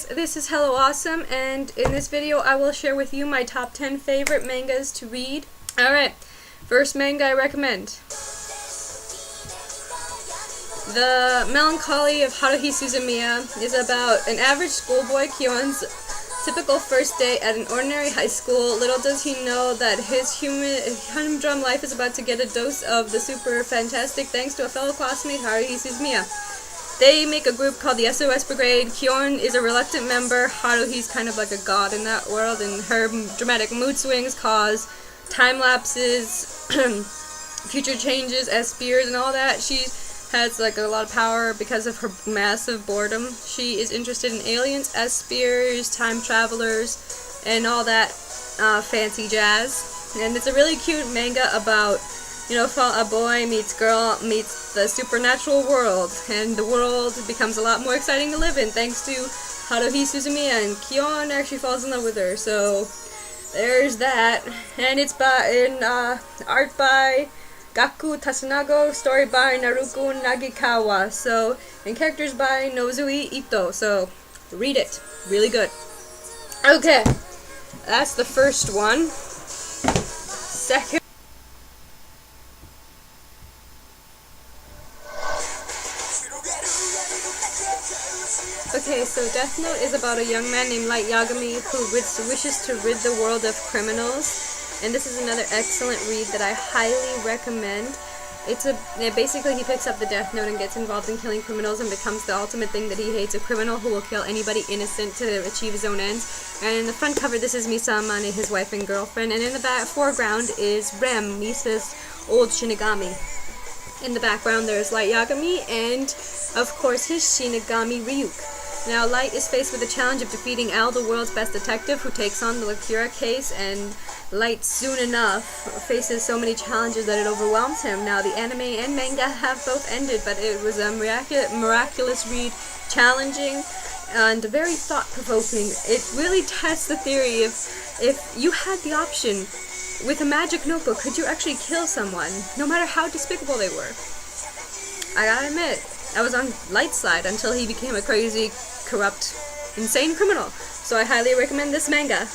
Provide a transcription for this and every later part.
This is Hello Awesome, and in this video I will share with you my top 10 favorite mangas to read. Alright, first manga I recommend. The Melancholy of Haruhi Suzumiya is about an average schoolboy, Kion's typical first day at an ordinary high school. Little does he know that his humdrum life is about to get a dose of the super fantastic thanks to a fellow classmate, Haruhi Suzumiya. They make a group called the SOS Brigade. Kion is a reluctant member. Haruhi's kind of like a god in that world, and her dramatic mood swings cause time lapses, future changes as spears and all that. She has like a lot of power because of her massive boredom. She is interested in aliens as spears, time travelers, and all that fancy jazz. And it's a really cute manga about, you know, a boy meets girl meets the supernatural world, and the world becomes a lot more exciting to live in thanks to Haruhi Suzumiya, and Kion actually falls in love with her. So there's that, and it's art by Gaku Tasunago, story by Naruko Nagikawa, so and characters by Nozui Ito. So read it, really good. Okay, that's the first one. Second. Okay, so Death Note is about a young man named Light Yagami who wishes to rid the world of criminals, and this is another excellent read that I highly recommend. Basically he picks up the Death Note and gets involved in killing criminals and becomes the ultimate thing that he hates, a criminal who will kill anybody innocent to achieve his own ends. And in the front cover, this is Misa Amane, his wife and girlfriend, and in the foreground is Rem, Misa's old Shinigami. In the background there is Light Yagami and, of course, his Shinigami Ryuk. Now, Light is faced with the challenge of defeating Al, the world's best detective, who takes on the Lakura case, and Light soon enough faces so many challenges that it overwhelms him. Now, the anime and manga have both ended, but it was a miraculous read, challenging and very thought-provoking. It really tests the theory if you had the option with a magic notebook, could you actually kill someone, no matter how despicable they were? I gotta admit, I was on Light's side until he became a crazy, corrupt, insane criminal. So I highly recommend this manga.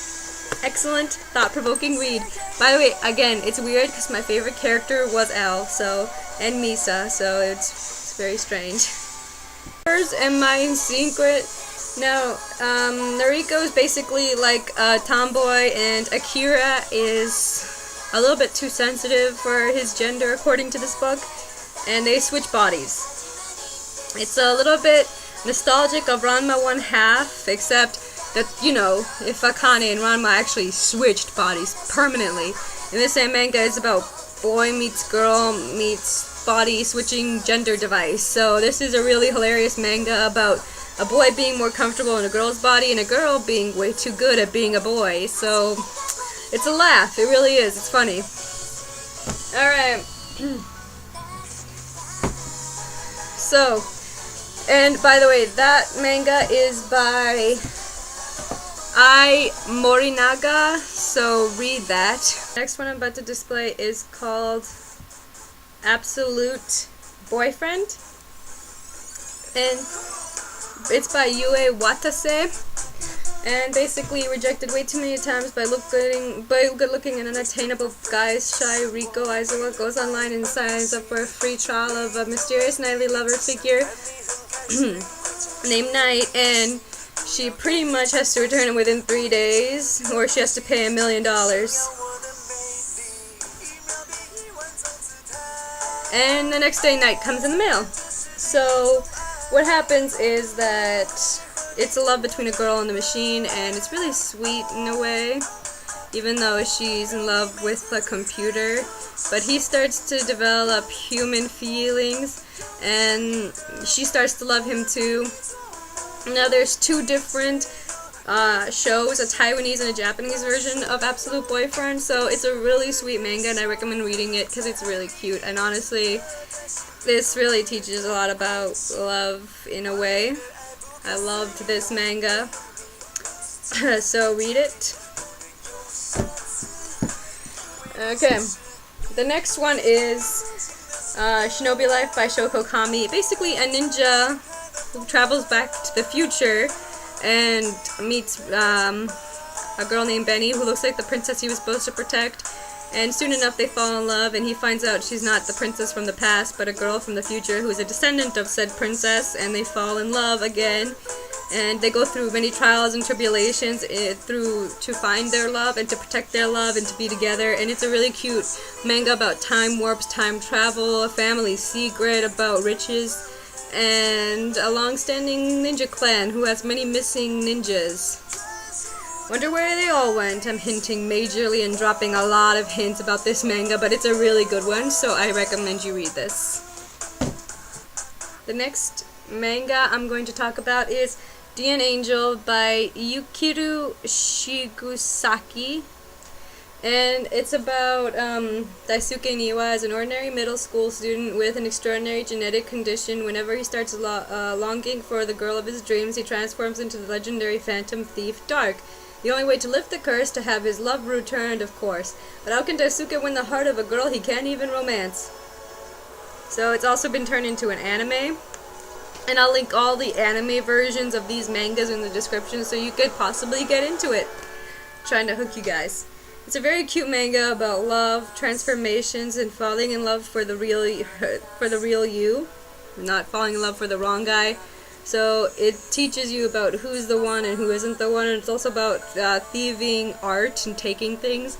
Excellent, thought-provoking read. By the way, again, it's weird because my favorite character was Al, and Misa, so it's very strange. And my secret. Now, Nariko is basically like a tomboy, and Akira is a little bit too sensitive for his gender, according to this book, and they switch bodies. It's a little bit nostalgic of Ranma One Half, except that, you know, if Akane and Ranma actually switched bodies permanently. And this manga is about boy meets girl meets body switching gender device. So this is a really hilarious manga about a boy being more comfortable in a girl's body and a girl being way too good at being a boy. So it's a laugh, it really is, it's funny. Alright. So, and by the way, that manga is by Morinaga, so read that. Next one I'm about to display is called Absolute Boyfriend, and it's by Yue Watase, and basically rejected way too many times by good-looking and unattainable guys, Shy Riko Aizawa goes online and signs up for a free trial of a mysterious nightly lover figure named Night, and she pretty much has to return it within 3 days, or she has to pay $1 million. And the next day, Night comes in the mail. So what happens is that it's a love between a girl and the machine, and it's really sweet in a way, even though she's in love with the computer. But he starts to develop human feelings, and she starts to love him too. Now there's two different shows, a Taiwanese and a Japanese version of Absolute Boyfriend, so it's a really sweet manga, and I recommend reading it because it's really cute, and honestly, this really teaches a lot about love in a way. I loved this manga, so read it. Okay, the next one is Shinobi Life by Shoko Kami. Basically a ninja who travels back to the future and meets a girl named Benny who looks like the princess he was supposed to protect. And soon enough they fall in love, and he finds out she's not the princess from the past, but a girl from the future who is a descendant of said princess, and they fall in love again. And they go through many trials and tribulations to find their love and to protect their love and to be together. And it's a really cute manga about time warps, time travel, a family secret, about riches, and a long-standing ninja clan who has many missing ninjas. Wonder where they all went. I'm hinting majorly and dropping a lot of hints about this manga, but it's a really good one, so I recommend you read this. The next manga I'm going to talk about is Dean Angel by Yukiru Shigesaki. And it's about Daisuke Niwa as an ordinary middle school student with an extraordinary genetic condition. Whenever he starts longing for the girl of his dreams, he transforms into the legendary phantom thief Dark. The only way to lift the curse to have his love returned, of course. But how can Daisuke win the heart of a girl he can't even romance? So it's also been turned into an anime. And I'll link all the anime versions of these mangas in the description so you could possibly get into it. Trying to hook you guys. It's a very cute manga about love, transformations, and falling in love for the real you. Not falling in love for the wrong guy. So it teaches you about who's the one and who isn't the one, and it's also about thieving art and taking things.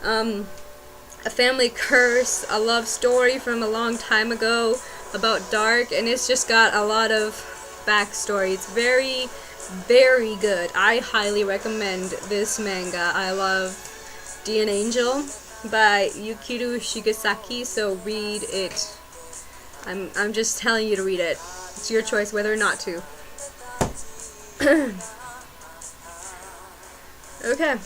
A family curse, a love story from a long time ago about Dark, and it's just got a lot of backstory. It's very, very good. I highly recommend this manga. I love Dean Angel by Yukiru Shigesaki, so read it. I'm just telling you to read it. It's your choice whether or not to. Okay.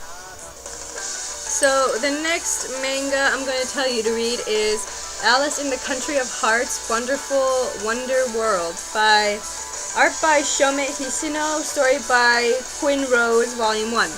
So the next manga I'm going to tell you to read is Alice in the Country of Hearts, Wonderful Wonder World by art by Shome Hisino, story by Quinn Rose, Volume 1.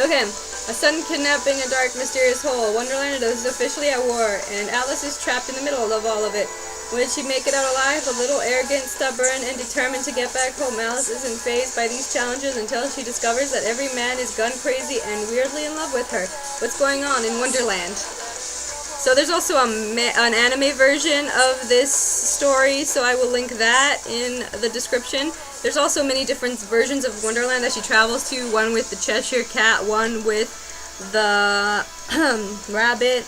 Okay. A sudden kidnapping, a dark, mysterious hole. Wonderland is officially at war, and Alice is trapped in the middle of all of it. Will she make it out alive? A little arrogant, stubborn, and determined to get back home, Alice isn't fazed by these challenges until she discovers that every man is gun crazy and weirdly in love with her. What's going on in Wonderland? So there's also an anime version of this story, so I will link that in the description. There's also many different versions of Wonderland that she travels to, one with the Cheshire Cat, one with the rabbit,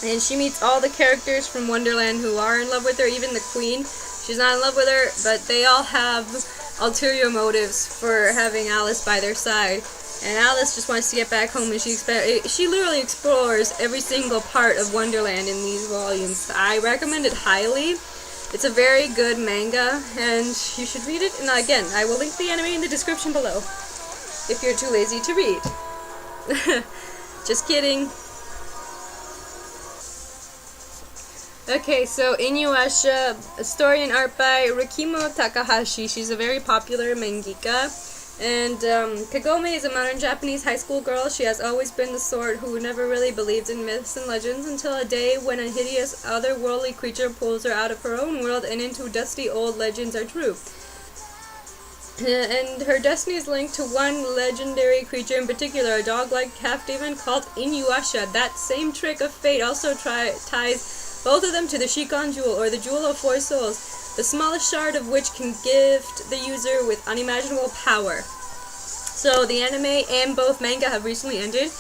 and she meets all the characters from Wonderland who are in love with her, even the queen. She's not in love with her, but they all have ulterior motives for having Alice by their side. And Alice just wants to get back home, and she literally explores every single part of Wonderland in these volumes. I recommend it highly. It's a very good manga, and you should read it. And again, I will link the anime in the description below, if you're too lazy to read. Just kidding. Okay, so Inuyasha, a story and art by Rikimo Takahashi. She's a very popular mangaka. And Kagome is a modern Japanese high school girl. She has always been the sort who never really believed in myths and legends until a day when a hideous otherworldly creature pulls her out of her own world and into dusty old legends are true. And her destiny is linked to one legendary creature in particular, a dog-like half-demon called Inuyasha. That same trick of fate also ties both of them to the Shikon Jewel, or the Jewel of Four Souls, the smallest shard of which can gift the user with unimaginable power. So the anime and both manga have recently ended.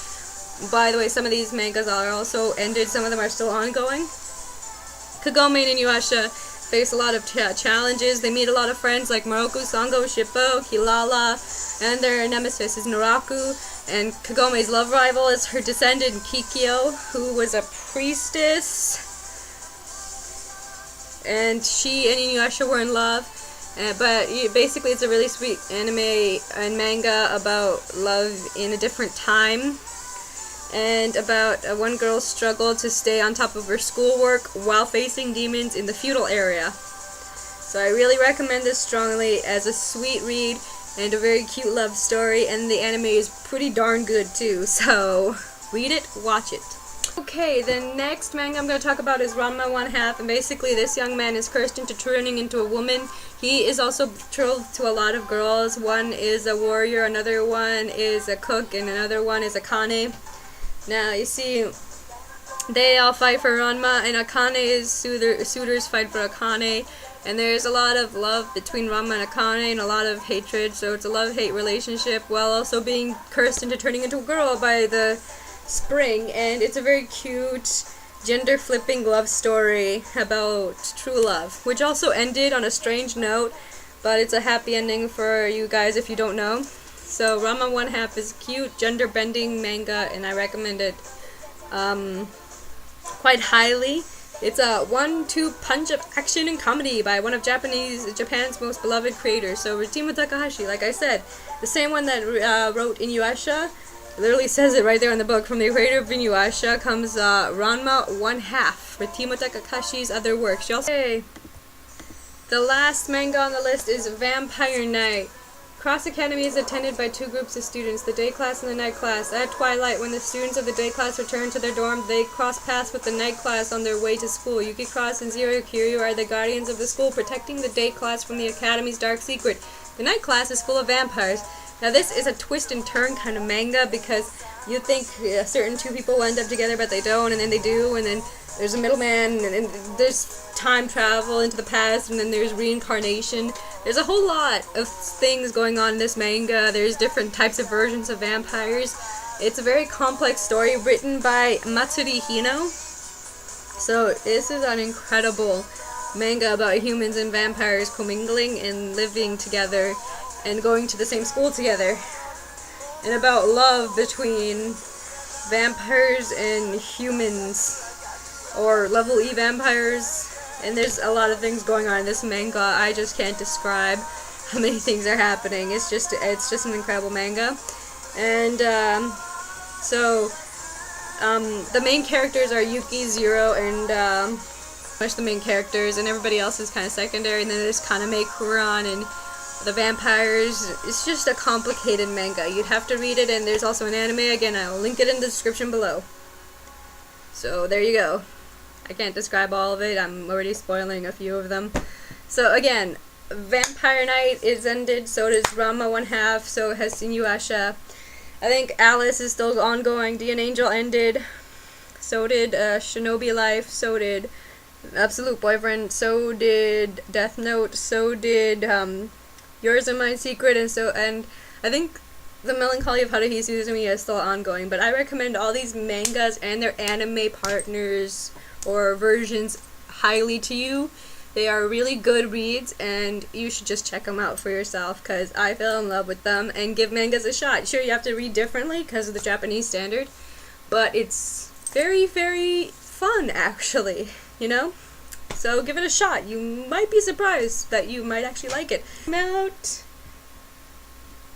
By the way, some of these mangas are also ended, some of them are still ongoing. Kagome and Inuyasha face a lot of challenges. They meet a lot of friends like Moroku, Sango, Shippo, Kilala, and their nemesis is Naraku. And Kagome's love rival is her descendant Kikyo, who was a priestess. And she and Inuyasha were in love. But basically it's a really sweet anime and manga about love in a different time. And about one girl's struggle to stay on top of her schoolwork while facing demons in the feudal area. So I really recommend this strongly as a sweet read and a very cute love story, and the anime is pretty darn good too, so read it, watch it. Okay, the next manga I'm going to talk about is Ranma One Half, and basically this young man is cursed into turning into a woman. He is also betrothed to a lot of girls. One is a warrior, another one is a cook, and another one is a Kane. Now, you see, they all fight for Ranma, and Akane is suitors fight for Akane, and there's a lot of love between Ranma and Akane, and a lot of hatred, so it's a love-hate relationship, while also being cursed into turning into a girl by the spring, and it's a very cute gender-flipping love story about true love, which also ended on a strange note, but it's a happy ending for you guys if you don't know. So Ranma One Half is a cute gender-bending manga, and I recommend it quite highly. It's a 1-2 punch of action and comedy by one of Japan's most beloved creators. So Ritimo Takahashi, like I said, the same one that wrote Inuyasha. Literally says it right there in the book. From the creator of Inuyasha comes Ranma One Half, Ritimo Takahashi's other works. Okay. The last manga on the list is Vampire Knight. Cross Academy is attended by two groups of students, the day class and the night class. At twilight, when the students of the day class return to their dorm, they cross paths with the night class on their way to school. Yuki Cross and Zero Kiryu are the guardians of the school, protecting the day class from the academy's dark secret. The night class is full of vampires. Now this is a twist and turn kind of manga, because you think certain two people will end up together, but they don't, and then they do, and then there's a middleman, and there's time travel into the past, and then there's reincarnation. There's a whole lot of things going on in this manga. There's different types of versions of vampires. It's a very complex story written by Matsuri Hino. So this is an incredible manga about humans and vampires commingling and living together and going to the same school together, and about love between vampires and humans, or level E vampires, and there's a lot of things going on in this manga. I just can't describe how many things are happening. It's just an incredible manga. And the main characters are Yuki, Zero, and much the main characters, and everybody else is kind of secondary, and then there's Kaname, Kuran, and the vampires. It's just a complicated manga. You'd have to read it, and there's also an anime. Again, I'll link it in the description below. So there you go. I can't describe all of it. I'm already spoiling a few of them. So again, Vampire Knight is ended, so does Ranma One Half, so has Inuyasha. I think Alice is still ongoing. Dean Angel ended. So did Shinobi Life. So did Absolute Boyfriend. So did Death Note. So did Yours and My Secret, and I think the Melancholy of Haruhi Suzumiya is still ongoing, but I recommend all these mangas and their anime partners or versions highly to you. They are really good reads, and you should just check them out for yourself, because I fell in love with them. And give mangas a shot. Sure, you have to read differently because of the Japanese standard, but it's very, very fun, actually, you know? So give it a shot. You might be surprised that you might actually like it. Out.